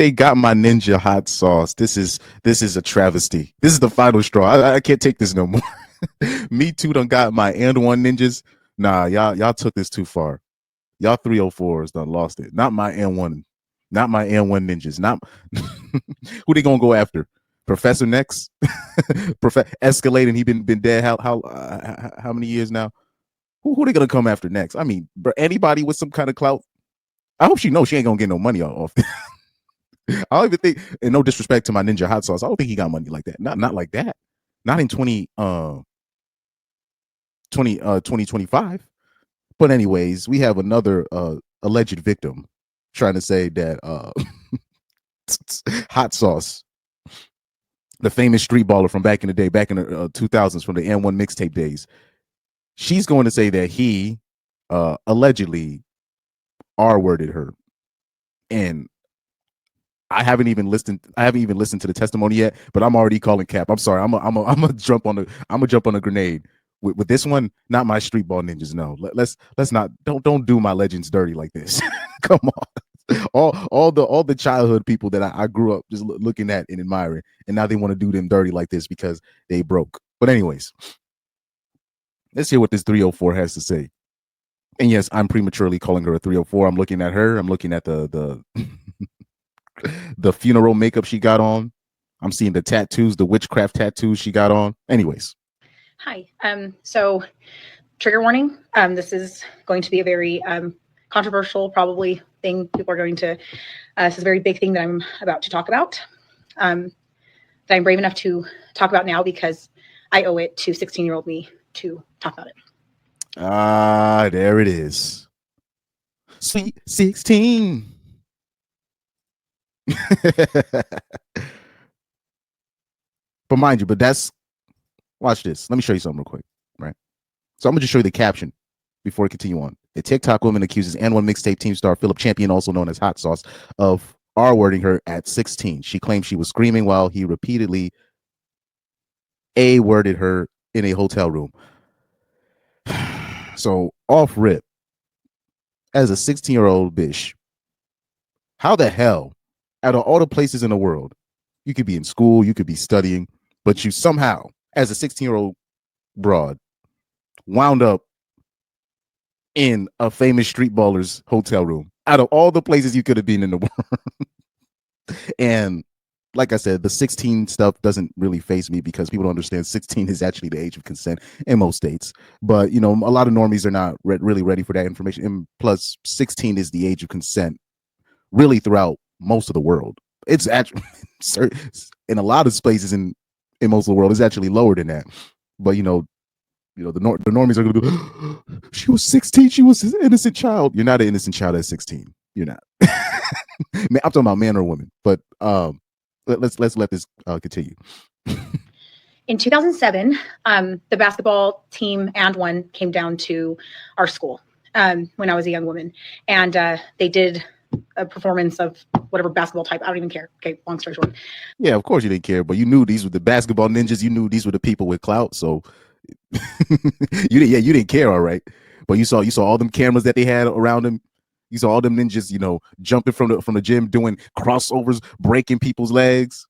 They got my ninja hot sauce. This is a travesty. This is the final straw. I can't take this no more. Me too done got my And1 ninjas. Nah, y'all took this too far. Y'all 304s done lost it. Not my And1. Not my And1 ninjas. Not who they gonna go after? Professor Next? Escalating. He been dead how many years now? Who they gonna come after next? I mean, anybody with some kind of clout. I hope she knows she ain't gonna get no money off. I don't even think, and no disrespect to my ninja hot sauce, I don't think he got money like that. Not like that. Not in 2025. But anyways, we have another alleged victim trying to say that hot sauce, the famous street baller from back in the day, back in the 2000s, from the And1 mixtape days, she's going to say that he allegedly R-worded her. And I haven't even listened to the testimony yet, but I'm already calling cap. I'm sorry. I'm gonna jump on a grenade with this one. Not my street ball ninjas. No, let's not don't do my legends dirty like this. Come on, all the childhood people that I grew up just looking at and admiring, and now they want to do them dirty like this because they broke. But anyways, let's hear what this 304 has to say. And yes, I'm prematurely calling her a 304. I'm looking at her. I'm looking at the the funeral makeup she got on. I'm seeing the tattoos, the witchcraft tattoos she got on. Anyways. Hi. So trigger warning. This is going to be a very controversial, probably thing. People are going to, this is a very big thing that I'm about to talk about. That I'm brave enough to talk about now because I owe it to 16-year-old me to talk about it. Ah, there it is. Sweet 16. But mind you, watch this. Let me show you something real quick, right? So I'm gonna just show you the caption before we continue on. A TikTok woman accuses And1 mixtape team star Phillip Champion, also known as Hot Sauce, of R-wording her at 16. She claims she was screaming while he repeatedly A-worded her in a hotel room. So off rip, as a 16-year-old bitch, how the hell, out of all the places in the world, you could be in school, you could be studying, but you somehow, as a 16-year-old broad, wound up in a famous street baller's hotel room out of all the places you could have been in the world. And like I said, the 16 stuff doesn't really faze me because people don't understand 16 is actually the age of consent in most states. But, a lot of normies are not really ready for that information. And plus, 16 is the age of consent really throughout most of the world. It's actually in a lot of places in most of the world, it's actually lower than that. But the normies are going to be, she was 16, she was an innocent child. You're not an innocent child at 16. You're not. I'm talking about man or woman. But let's let this continue. In 2007, the basketball team And1 came down to our school when I was a young woman, and they did a performance of whatever basketball type. I don't even care. Okay, long story short. Yeah, of course you didn't care, but you knew these were the basketball ninjas. You knew these were the people with clout, so you didn't care, all right. But you saw all them cameras that they had around them. You saw all them ninjas, jumping from the gym, doing crossovers, breaking people's legs.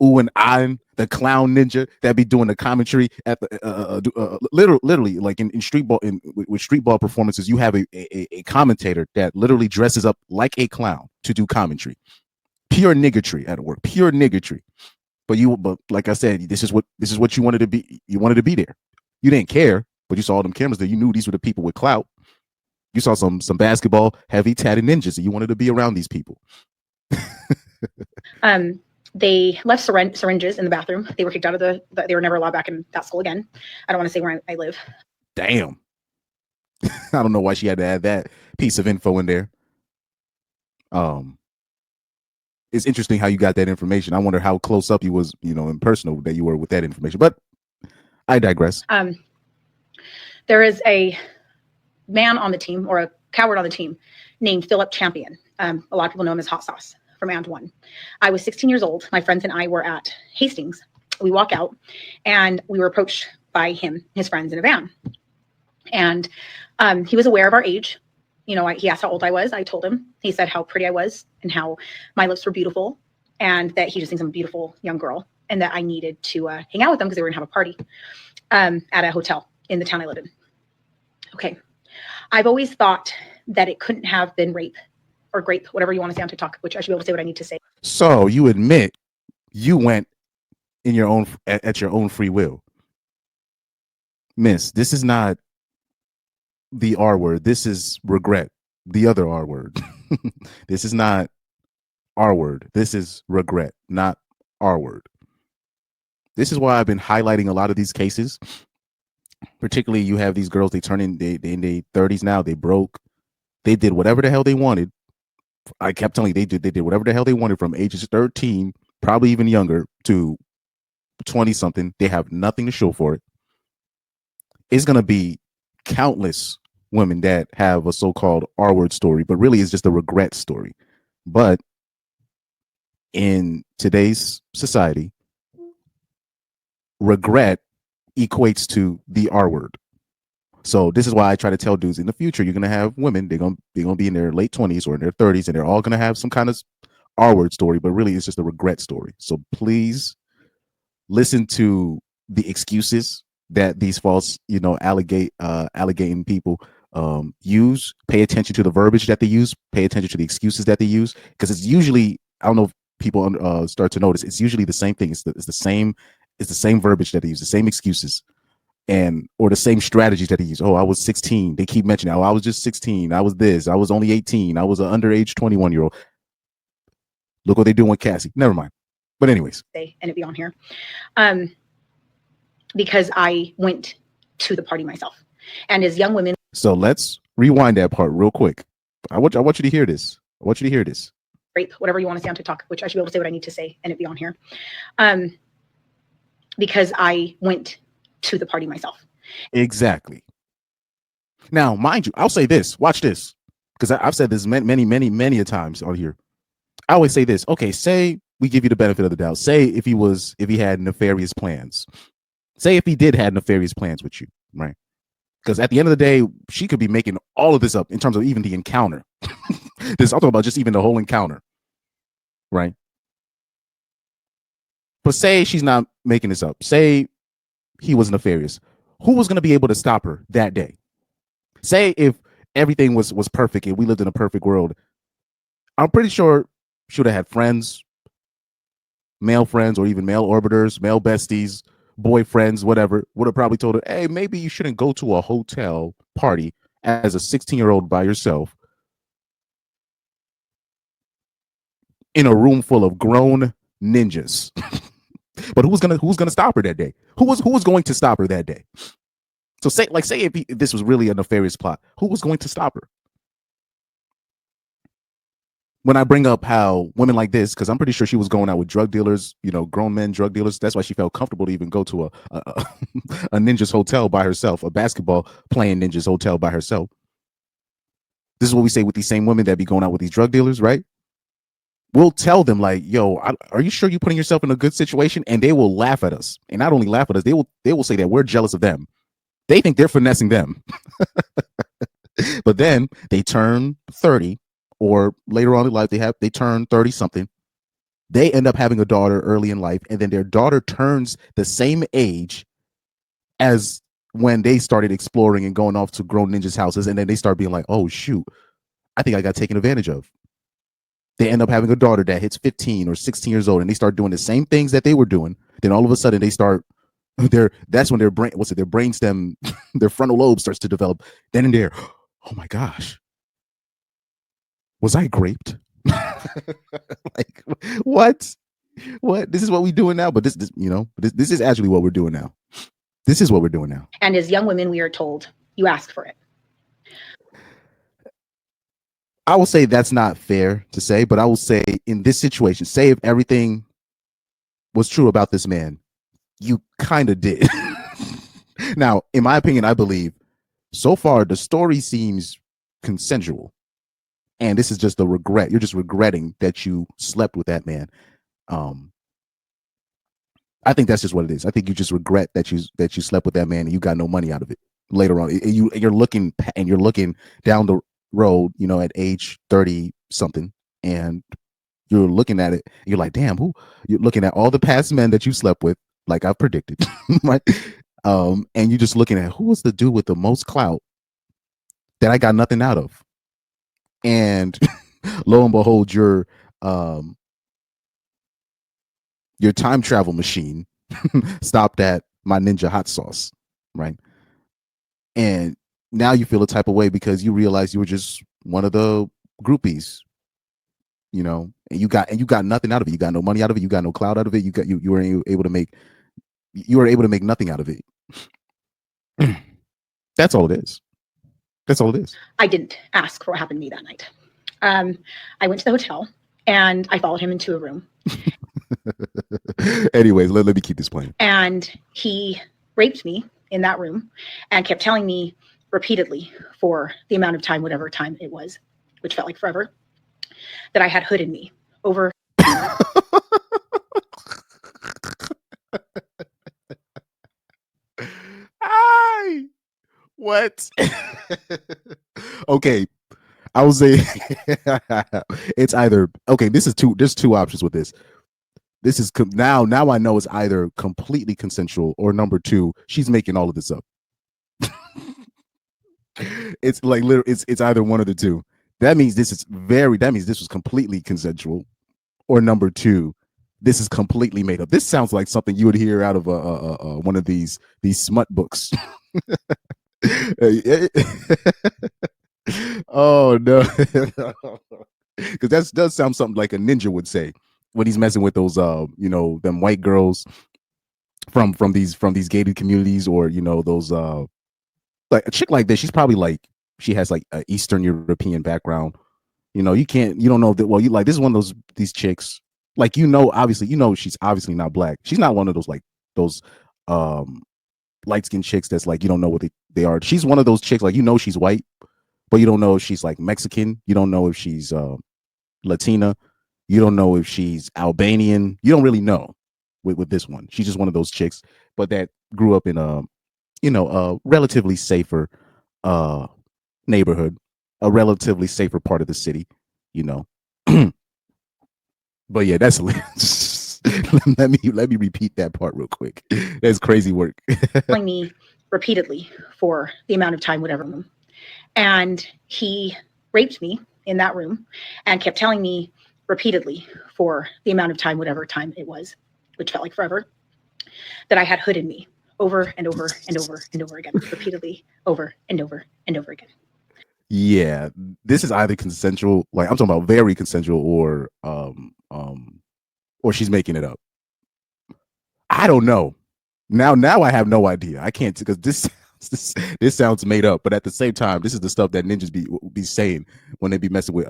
Ooh, and I, the clown ninja that be doing the commentary at the literally like in street ball with street ball performances, you have a commentator that literally dresses up like a clown to do commentary. Pure niggatry at work, pure niggatry. But like I said, this is what you wanted to be. You wanted to be there. You didn't care, but you saw all them cameras there. You knew these were the people with clout. You saw some basketball heavy tatted ninjas, and you wanted to be around these people. They left syringes in the bathroom. They were kicked out of they were never allowed back in that school again. I don't want to say where I live. Damn. I don't know why she had to add that piece of info in there. It's interesting how you got that information. I wonder how close up you was, in personal that you were with that information. But I digress. There is a man on the team, or a coward on the team, named Phillip Champion. A lot of people know him as Hot Sauce from And1. I was 16 years old. My friends and I were at Hastings. We walk out, and we were approached by him, his friends, in a van. And he was aware of our age. he asked how old I was. I told him. He said how pretty I was and how my lips were beautiful, and that he just thinks I'm a beautiful young girl, and that I needed to hang out with them because they were gonna have a party at a hotel in the town I live in. Okay, I've always thought that it couldn't have been rape or grape, whatever you want to say on TikTok, which I should be able to say what I need to say. So you admit you went in your own at your own free will. Miss, this is not the R word. This is regret. The other R word. This is not R word. This is regret, not R word. This is why I've been highlighting a lot of these cases. Particularly, you have these girls, they turn in, they in their 30s now, they broke. They did whatever the hell they wanted. I kept telling you, they did whatever the hell they wanted from ages 13, probably even younger, to 20 something. They have nothing to show for it. It's going to be countless women that have a so-called R-word story, but really it's just a regret story. But in today's society, regret equates to the R-word. So this is why I try to tell dudes in the future, you're gonna have women, they're gonna be in their late 20s or in their 30s, and they're all gonna have some kind of R-word story, but really it's just a regret story. So please listen to the excuses that these false, alligating people use. Pay attention to the verbiage that they use. Pay attention to the excuses that they use, because it's usually, I don't know if people start to notice, it's usually the same thing. It's the same verbiage that they use, the same excuses, or the same strategies that they use. Oh, I was 16. They keep mentioning, oh, I was just 16. I was this. I was only 18. I was an underage 21-year-old. Look what they're doing with Cassie. Never mind. But anyways. And it be on here. Because I went to the party myself. And as young women. So let's rewind that part real quick. I want you to hear this. I want you to hear this. Rape, whatever you want to say on TikTok, which I should be able to say what I need to say and it be on here. Because I went to the party myself. Exactly. Now, mind you, I'll say this. Watch this. Because I've said this many a times on here. I always say this. Okay, say we give you the benefit of the doubt. Say if he had nefarious plans. Say if he did have nefarious plans with you, right? Because at the end of the day, she could be making all of this up in terms of even the encounter. I'm talking about just even the whole encounter, right? But say she's not making this up. Say he was nefarious. Who was going to be able to stop her that day? Say if everything was perfect and we lived in a perfect world, I'm pretty sure she would have had friends, male friends, or even male orbiters, male besties, boyfriends, whatever, would have probably told her, hey, maybe you shouldn't go to a hotel party as a 16-year-old by yourself in a room full of grown ninjas. But who's gonna stop her that day? Who was going to stop her that day? So say if this was really a nefarious plot, who was going to stop her? When I bring up how women like this, because I'm pretty sure she was going out with drug dealers, grown men drug dealers. That's why she felt comfortable to even go to a ninjas hotel by herself, a basketball playing ninjas hotel by herself. This is what we say with these same women that be going out with these drug dealers, right? We'll tell them like, yo, are you sure you're putting yourself in a good situation? And they will laugh at us. And not only laugh at us, they will say that we're jealous of them. They think they're finessing them. But then they turn 30, or later on in life, they turn 30 something. They end up having a daughter early in life, and then their daughter turns the same age as when they started exploring and going off to grown ninjas' houses, and then they start being like, oh shoot, I think I got taken advantage of. They end up having a daughter that hits 15 or 16 years old, and they start doing the same things that they were doing. Then all of a sudden they start that's when their brainstem, their frontal lobe starts to develop. Then and there, oh my gosh, was I raped? Like, what? This is what we're doing now. But this is actually what we're doing now. This is what we're doing now. And as young women, we are told, you ask for it. I will say that's not fair to say, but I will say in this situation, say if everything was true about this man, you kind of did. Now, in my opinion, I believe so far the story seems consensual. And this is just a regret. You're just regretting that you slept with that man. I think that's just what it is. I think you just regret that you slept with that man and you got no money out of it later on. You're looking down road, at age 30 something, and you're looking at it, you're like, damn, who? You're looking at all the past men that you slept with, like I've predicted, right? And you're just looking at who was the dude with the most clout that I got nothing out of, and lo and behold, um your time travel machine stopped at my ninja hot sauce, right? And now you feel a type of way because you realize you were just one of the groupies, and you got nothing out of it. You got no money out of it. You got no cloud out of it. You were able to make nothing out of it. That's all it is. That's all it is. I didn't ask for what happened to me that night. I went to the hotel and I followed him into a room. Anyways, let me keep this playing. And he raped me in that room and kept telling me repeatedly for the amount of time, whatever time it was, which felt like forever, that I had hood in me over. Hi. What? Okay. I would say it's either okay. There's two options with this. This is now I know it's either completely consensual or number two, she's making all of this up. It's like literally, it's either one of the two. That means this was completely consensual, or number two, this is completely made up. This sounds like something you would hear out of one of these smut books. Oh no, because that does sound something like a ninja would say when he's messing with those them white girls from these gated communities, or those like a chick like this. She's probably like, she has like an Eastern European background. You don't know that. Well, you like, this is one of these chicks, like, obviously, she's obviously not black. She's not one of those, like, those light skinned chicks that's like, you don't know what they are. She's one of those chicks, like, she's white, but you don't know if she's like Mexican. You don't know if she's Latina. You don't know if she's Albanian. You don't really know with this one. She's just one of those chicks, but that grew up in a relatively safer neighborhood, a relatively safer part of the city, But yeah, that's let me repeat that part real quick. That's crazy work. Telling me repeatedly for the amount of time, whatever. And he raped me in that room and kept telling me repeatedly for the amount of time, whatever time it was, which felt like forever, that I had hood in me over and over and over and over again, repeatedly, over and over and over again. Yeah, this is either consensual, like I'm talking about very consensual, or she's making it up. I don't know. Now I have no idea. I can't, because this sounds made up, but at the same time, this is the stuff that ninjas be saying when they be messing with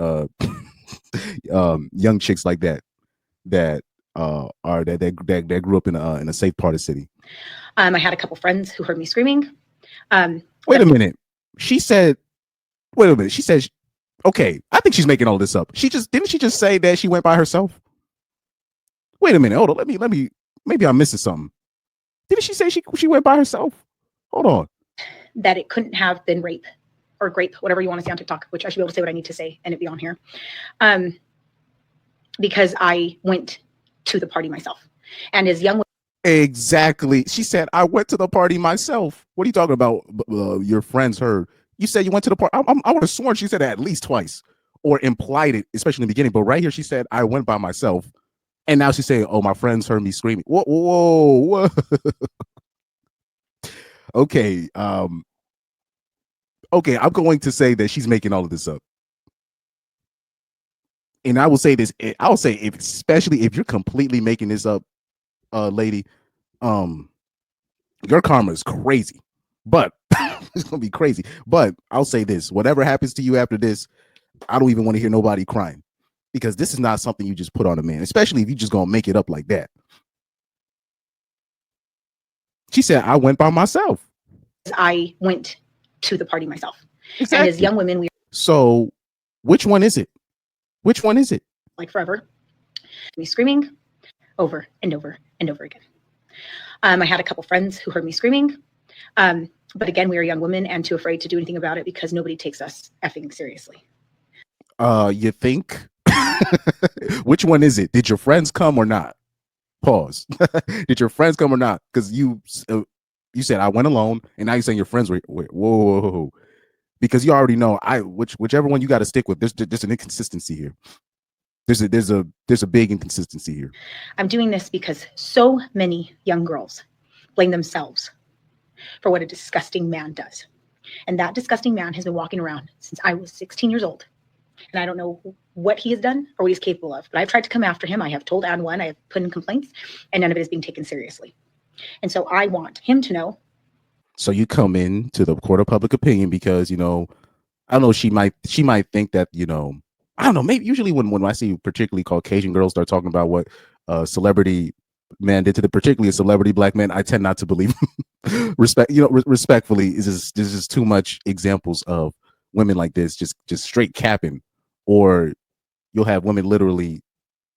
young chicks like that that grew up in a safe part of the city. I had a couple friends who heard me screaming. Wait a minute. She said, wait a minute. She said, okay, I think she's making all this up. Didn't she just say that she went by herself? Wait a minute. Hold on. Let me, maybe I'm missing something. Didn't she say she went by herself? Hold on. That it couldn't have been rape or grape, whatever you want to say on TikTok, which I should be able to say what I need to say and it be on here. Because I went to the party myself. And as young. Exactly. She said, I went to the party myself. What are you talking about? Your friends heard. You said you went to the party. I would have sworn she said that at least twice, or implied it, especially in the beginning. But right here, she said, I went by myself. And now she's saying, oh, my friends heard me screaming. Whoa. Okay. Okay, I'm going to say that she's making all of this up. And I will say this. I'll say, especially if you're completely making this up, lady, your karma is crazy. But it's gonna be crazy. But I'll say this: whatever happens to you after this, I don't even want to hear nobody crying, because this is not something you just put on a man, especially if you just gonna make it up like that. She said, I went by myself. I went to the party myself. Exactly. And as young women, so which one is it? Which one is it? Like forever. Me screaming over and over and over again. I had a couple friends who heard me screaming. But again, we are young women and too afraid to do anything about it because nobody takes us effing seriously. You think? Which one is it? Did your friends come or not? Pause. Did your friends come or not? Because you said I went alone, and now you're saying your friends were. Wait, whoa, whoa, whoa. Because you already know whichever one you got to stick with. There's an inconsistency here. There's a big inconsistency here. I'm doing this because so many young girls blame themselves for what a disgusting man does. And that disgusting man has been walking around since I was 16 years old. And I don't know what he has done or what he's capable of, but I've tried to come after him. I have told And1, I have put in complaints, and none of it is being taken seriously. And so I want him to know. So you come in to the court of public opinion because, I don't know, she might think that, I don't know, maybe usually when I see particularly Caucasian girls start talking about what celebrity man did to particularly a celebrity black man, I tend not to believe respectfully, there's just too much examples of women like this just straight capping, or you'll have women literally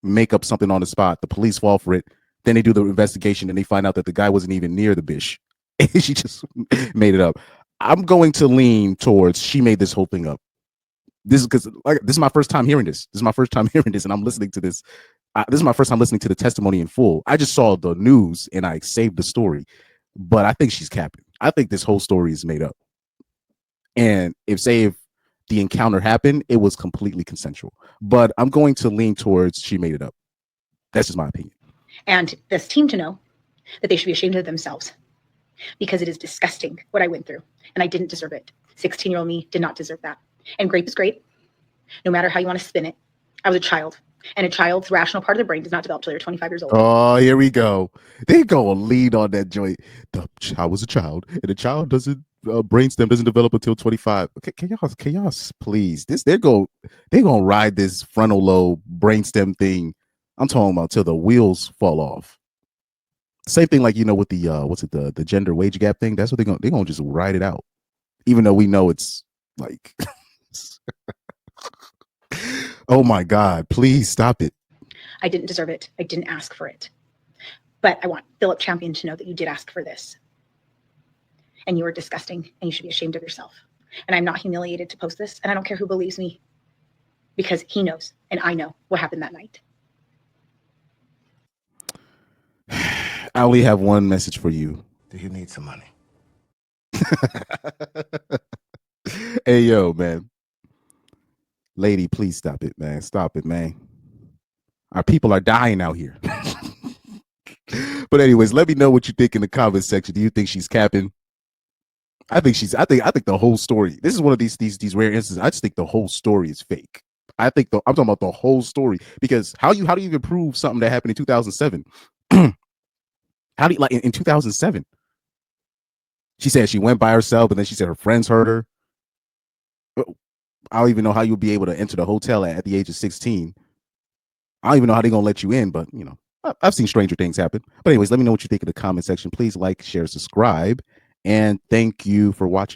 make up something on the spot, the police fall for it, then they do the investigation and they find out that the guy wasn't even near the bitch. She just made it up. I'm going to lean towards she made this whole thing up. This is because this is my first time hearing this. This is my first time hearing this, and I'm listening to this. This is my first time listening to the testimony in full. I just saw the news and I saved the story, but I think she's capping. I think this whole story is made up. And if the encounter happened, it was completely consensual. But I'm going to lean towards she made it up. That's just my opinion. And this team to know that they should be ashamed of themselves because it is disgusting what I went through, and I didn't deserve it. 16-year-old me did not deserve that. And grape is great, no matter how you want to spin it. I was a child, and a child's rational part of their brain does not develop till they're 25 years old. Oh, here we go. They go lead on that joint. I was a child, and a child doesn't brainstem doesn't develop until 25. Okay, can y'all please? They're gonna ride this frontal lobe brainstem thing. I'm talking about till the wheels fall off. Same thing like with the the gender wage gap thing. That's what they're gonna just ride it out, even though we know it's like. Oh my God, please stop it. I didn't deserve it. I didn't ask for it. But I want Phillip Champion to know that you did ask for this. And you are disgusting, and you should be ashamed of yourself. And I'm not humiliated to post this, and I don't care who believes me, because he knows, and I know what happened that night. I only have one message for you. Do you need some money? Hey, yo, man. Lady, please stop it, man. Stop it, man. Our people are dying out here. But anyways, let me know what you think in the comment section. Do you think she's capping? I think the whole story. This is one of these rare instances. I just think the whole story is fake. I'm talking about the whole story, because how do you even prove something that happened in 2007? How do you, like in 2007? She said she went by herself, and then she said her friends heard her. I don't even know how you'll be able to enter the hotel at the age of 16. I don't even know how they're gonna let you in, but I've seen stranger things happen. But anyways, let me know what you think in the comment section. Please like, share, subscribe, and thank you for watching.